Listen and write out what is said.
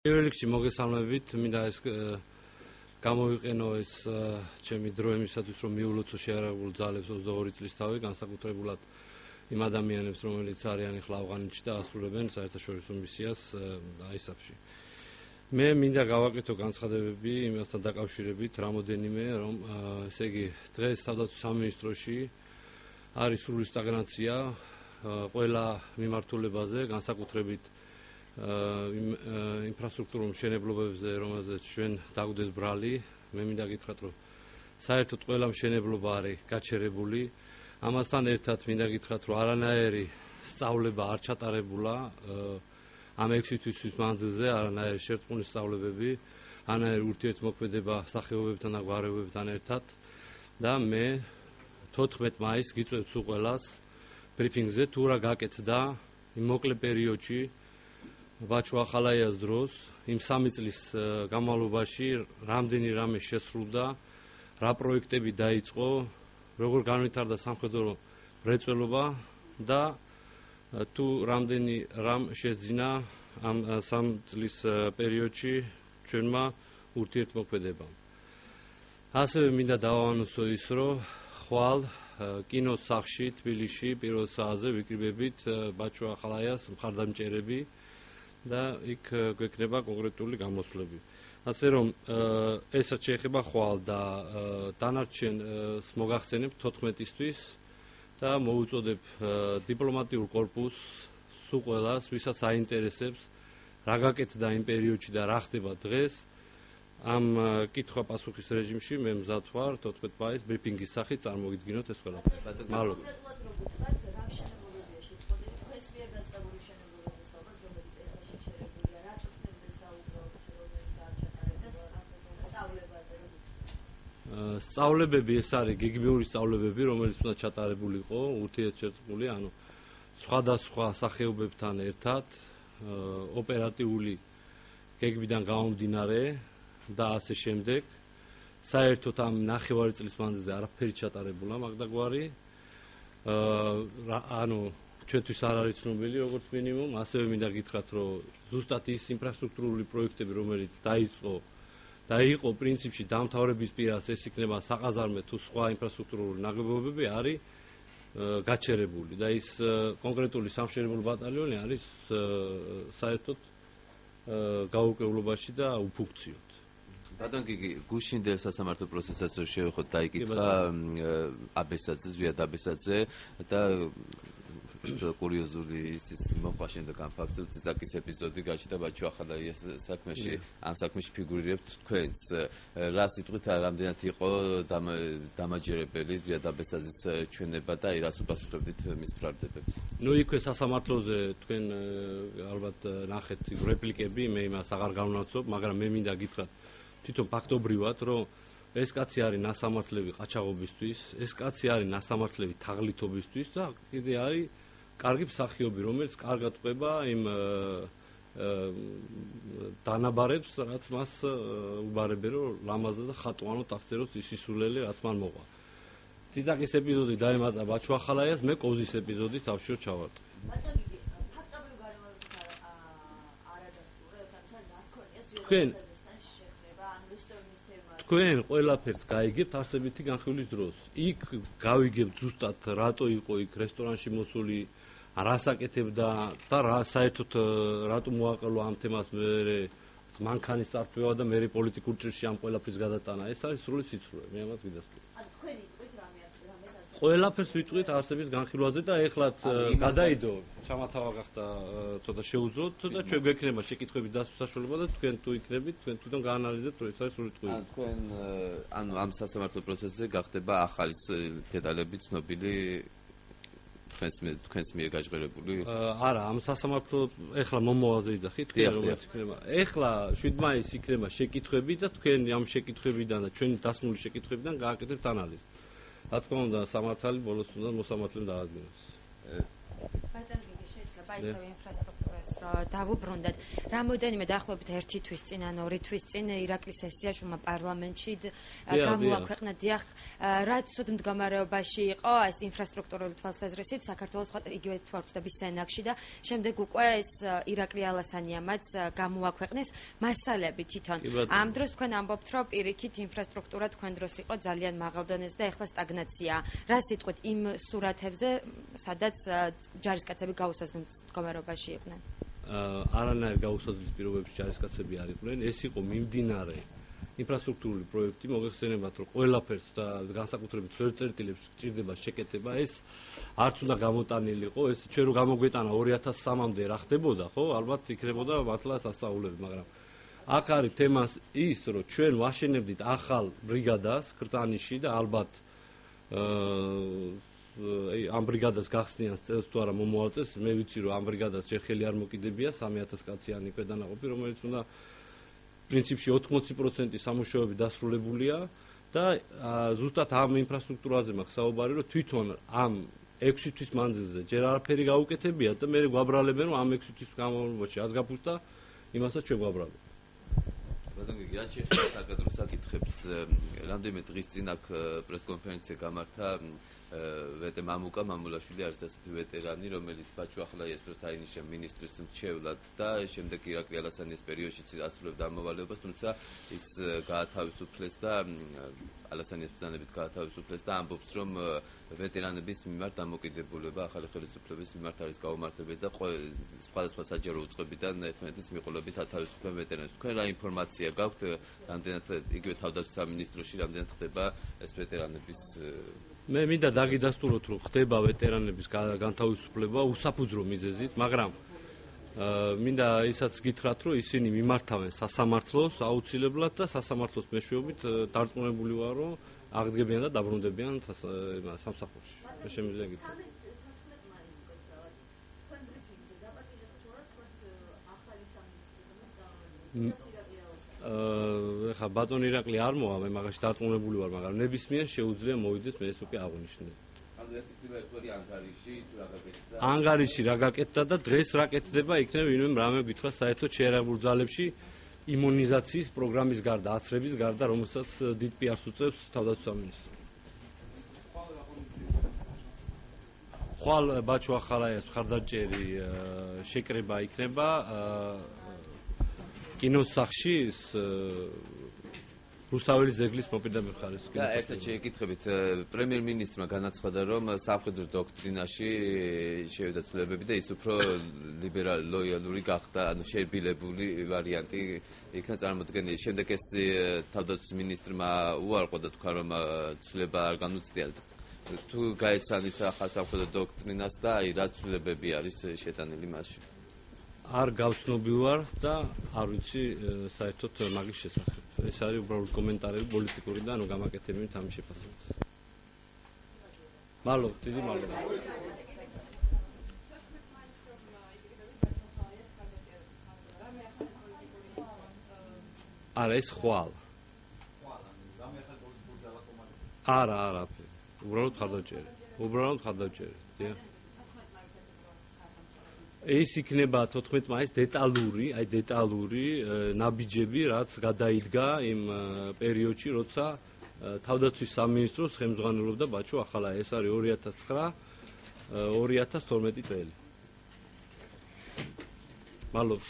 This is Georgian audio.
პირველ რიგში მოგესალმებით, მინდა ეს გამოვიყენო ეს ჩემი დრო იმისათვის, რომ მიულოცო შეარაღებულ ძალებს 22 წლის თავი, განსაკუთრებულად იმ ადამიანებს, რომელიც არიან ახლა ავღანეთში და ასრულებენ საერთაშორისო მისიას ISAF-ში. მე მინდა გავაკეთო განცხადებები იმასთან დაკავშირებით, რამოდენიმე, რომ ესე იგი დღეს თავდაცვის სამინისტროში არის სრული სტაგნაცია ყველა მიმართულებაზე, განსაკუთრებით ინფრასტრუქტურულ მშენებლობებზე, რომელზეც ჩვენ დაგვდეს ბრალი, მე მინდა გითხრათ, რომ საერთოდ ყველა მშენებლობა არის გაჩერებული. ამასთან ერთად მინდა გითხრათ, რომ არანაირი სწავლება არ ჩატარებულა ამ 6 თვის მანძილზე, არანაირი შერწყმული სწავლებები, არანაირი ურთიერთმოქმედება სახეობებთან და გვარებებთან ერთად და მე 14 მაისს გიწევთ სულ ყველას ბრიფინგზე თუ რა გაკეთდა იმ მოკლე პერიოდში ბაჩუ ახალაიას დროს, იმ 3 წლის განმავლობაში რამდენი რამე შესრულდა, რა პროექტები დაიწყო, როგორ განვითარდა სამხედრო მრეწველობა და თუ რამდენი რამ შეძინა ამ 3 წლის პერიოდში ჩვენმა ურთიერთმოქმედებამ. ასევე მინდა დავანონსო ის, რომ ხვალ კინოს სახლში თბილისში პირველ საათზე ვიკრიბებით ბაჩუ ახალაიას მხარდამჭერები და იქ გვექნება კონკრეტული გამოსვლები. ასე რომ ესაც შეეხება ხვალ და დანარჩენს მოგახსენებ 14-ისთვის და მოუწოდებ დიპლომატიურ კორპუსს სულ ყველას, ვისაც აინტერესებს რა გაკეთდა იმ პერიოდში და რა ხდება დღეს, ამ კითხვა-პასუხის რეჟიმში მე მზად ვარ 14 მაისს ბრიფინგის სახით წარმოგიდგინოთ ეს ყველაფერი. მადლობა. სწავლებები ეს არის გეგმიური სწავლებები, რომელიც უნდა ჩატარებულიყო, ურთიერთშერწყმული, ანუ სხვადასხვა სახეობებთან ერთად, ოპერატიული გეგმიდან გამომდინარე და ასე შემდეგ. საერთოდ ამ 9 წლის მანძილზე არაფერი ჩატარებულა მაგდაგვარი. ანუ ჩვენთვის არ არის ცნობილი როგორც მინიმუმ, ასევე მინდა გითხრათ, რომ ზუსტად ის ინფრასტრუქტურული პროექტები, რომელიც დაიწყო და იყო პრინციპში დამთავრების პირას, ეს იქნება საყაზარმე თუ სხვა ინფრასტრუქტურული ნაგებობები არის გაჩერებული და ის კონკრეტული სამშენებლო ბატალიონი არის საერთოდ გაურკვევლობაში და უფუნქციოდ. ბატონ გიგი, გუშინდელ სასამართლო პროცესსაც შევეხოთ დაიკითხა აბესაძე, ზვიად აბესაძე და კურიოზული ის მოხაშენდა განფაქტზე ციცაკის ეპიზოდი გაჩნდა ბაჩუ ახალაიას საქმეში, ამ საქმეში ფიგურირებთ თქვენც. რა სიტყვით რამდენად იყო დამაჯერებელი ზვიად აბესაძის ჩვენება და რას უპასუხებდით მის ბრალდებებს? ნუ იქვე სასამართლოზე თქვენ ალბათ ნახეთ რეპლიკები, მე იმას აღარ გავნაცობ, მაგრამ მე მინდა გითხრათ თვითონ ფაქტობრივად, რომ ეს კაცი არის ნასამართლები ყაჩაღობისთვის, ეს კაცი არის ნასამართლები თაღლითობისთვის და კიდე არის კარგი მსახიობი, რომელიც კარგად ყვება იმ დანაბარებს, რაც მას უბარებენ, რომ ლამაზად და ხატოვანად აღწეროს ის სისულელი, რაც მან მოყვა. ციცაკის ეპიზოდი დაემატა ბაჩუ ახალაიას, მე კოზის ეპიზოდი თავშიო ჩავარტყე. თქვენ ყველაფერს გაიგებთ არსებითი განხილვის დროს. იქ გავიგებთ ზუსტად რატო იყო იქ რესტორანში მოსული, რას აკეთებდა და საერთოდ რატო მოაყოლა ამ თემას მე მანქანის წარსულობა და მე პოლიტიკურ ჭრილში ამ ყველაფრის გადატანა. ეს არის სრული სიცრუე, მე ამას ვიდასტურებ. თქვენ იტყვით რამე ყველაფერს ვიტყვით არსების განხილვაზე და ეხლაც გადაიდო ჩამათავა გახდა ცოტა შეუძლოთ და ჩვენ გვექნება შეკითხვების დასვლის საშუალება და თქვენ თუ იქნებით, თქვენ თვითონ გაანალიზებთ, რომ ეს არის სრული ტყვია. თქვენ ანუ ამ სასამართლო პროცესზე გახდება ახალი დეტალები ცნობილი თქვენს მიერ გაჟღერებული? არა, ამ სასამართლო ეხლა მომავალზე იძახით, თქვენ როგორც იქნება. ეხლა 7 მაისს იქნება შეკითხვები და თქვენ ამ შეკითხვებიდან და ჩვენი დასმული შეკითხვებიდან გააკეთებთ ანალიზს. რა თქმა უნდა, სამართალი ბოლოს უნდა მოსამართლემ დაადგინოს. ბატონ გიგი, შეიძლება ისევ ინფრასტრუქტურას დავუბრუნდეთ. რამოდენიმე დაახლოებით 1 თვის წინ ან 2 თვის წინ ირაკლის სესიაშვილმა პარლამენტში გამოაქვეყნა დიახ, რაც სულ მდგომარეობაში იყო ეს ინფრასტრუქტურული თვალსაზრისით საქართველოს სხვა იგივე თვალსაზრისით სენაკში და შემდეგ უკვე ეს ირაკლი ალასანიამაც გამოაქვეყნეს მასალები თვითონ. ამ დროს თქვენ ამბობთ, რომ პირიქით ინფრასტრუქტურა თქვენ დროს იყო ძალიან მაღალ დონეზე და ეხლა სტაგნაცია. რა სიტყვით იმ სურათებზე, სადაც ჯარისკაცები გაუსაზღვრელ მდგომარეობაში იყვნენ? არანაირ გაუსაზღვრელ პირობებში ჯარისკაცები არ იყვნენ. ეს იყო მიმდინარე ინფრასტრუქტურული პროექტი, მოგეხსენებათ, რომ ყველაფერს და განსაკუთრებით წერტილებს გჭირდება შეკეთება, ეს არც უნდა გამოტანილიყო, ეს ჩვენ რო გამოგვეტანა 2003-მდე რა ხდებოდა, ხო? ალბათ იქნებოდა მართლა სასწაულები, მაგრამ აქ არის თემა ის, რომ ჩვენ ვაშენებდით ახალ ბრიგადას ქრთანიში და ალბათ ამ ბრიგადას გახსნიან წელს თუ არა მომავალ წელს, მე ვიცი რომ ამ ბრიგადას ჯერ ხელი არ მოკიდებია 3000 კაციანი ქვედანაყოფი, რომელიც უნდა პრინციპში 80% სამუშაოები დასრულებულია და ზუსტად ამ ინფრასტრუქტურაზე მაქვს საუბარი, რომ თვითონ ამ 6 თვის მანძილზე ჯერ არაფერი გაუკეთებიათ და მე გვაბრალებენ რომ ამ 6 თვის განმავლობაში ას გაფუშტა, იმასაც ჩვენ გვაბრალებთ. ბატონო, რაც შეეხება საკადრო საკითხებს, რამდენიმე დღის წინ აქ პრესკონფერენცია გამართა ვეტე მამუკა მამულაშვილი არის ასეთი ვეტერანი, რომელიც ბაჩუ ახლაიას დროს დაინიშნა მინისტრის მრჩევლად და შემდეგ ირაკლი ალასანიას პერიოდში ასრულებდა ამოვალეობას, თუმცა ის გაათავისუფლეს და ალასანიას ბრძანებით გაათავისუფლეს და ამბობს, რომ ვეტერანების მიმართ დამოკიდებულება ახალი ხელისუფლების მიმართ არის გაუმართლებელი და სხვადასხვა საჯარო უწყებიდან ერთმანეთის მიყოლებით ათავისუფლება ვეტერანებს. თქვენ რა ინფორმაცია გაქვთ, რამდენად იგივე თავდაცვის სამინისტროში რამდენად ხდება ეს ვეტერანების მე მინდა დაგიდასტუროთ, რომ ხდება ვეტერანების განთავისუფლება უსაფუძრო მიზეზით, მაგრამ მინდა ისაც გითხრათ, რომ ისინი მიმართავენ სასამართლოს აუცილებლად და სასამართლოს მეშვეობით დარწმუნებული ვარ, რომ აღდგებიან და დაბრუნდებიან სამსახურში. მე შემიძლია გითხრათ. ეხა ბატონ ირაკლი არ მოვა, მე მაგაში დარწმუნებული ვარ, მაგრამ ნებისმიერ შეუძლია მოვიდეს, მე ეს უკვე აღვნიშნე. ანგარიში რა გაკეთდა და დღეს რა კეთდება, იქნებ ვინმე რამე გითხრა საერთოდ შეერაგებულ ძალებში იმუნიზაციის პროგრამის გარდა, აცრების გარდა, რომელსაც დიდ პიარს უწევს თავდაცვის სამინისტრო. ხვალ ბაჩუ ახალაიას მხარდაჭერი შეკრება იქნება კინოს სახში რუსთაველის ძეგლის მოპირდაპირ მხარეს. და ერთად შეეკითხებით, პრემიერ-მინისტრმა განაცხადა, რომ სამხედრო დოქტრინაში შევიდა ცვლილებები და ის უფრო ლიბერალი, ლოიალური გახდა, ანუ შერბილებული ვარიანტი იქნა წარმოდგენილი. შემდეგ ეს თავდაცვის მინისტრმა უარყო და თქვა, რომ ცვლილება არ განუცდია. თუ გაეცანით ახალ სამხედრო დოქტრინას და აი რა ცვლილებები არის შეტანილი მასში? არ გავცნობილ ვარ და არ ვიცი საერთოდ მაგის შესახებ. ეს არის უბრალოდ კომენტარები პოლიტიკური და ანუ გამაკეთებინით ამის შეფასებას. მადლობა, დიდი მადლობა. არა, ეს ხვალ. არა, უბრალოდ ხარდაჭერი. დიახ. ეს იქნება 14 მაისს დეტალური ნაბიჯები, რაც გადაიდგა იმ პერიოდში, როცა თავდაცვის სამინისტროს ხელმძღვანელობდა ბაჩუ ახალაია. ეს არის 2009-2012 წელი. მადლობა.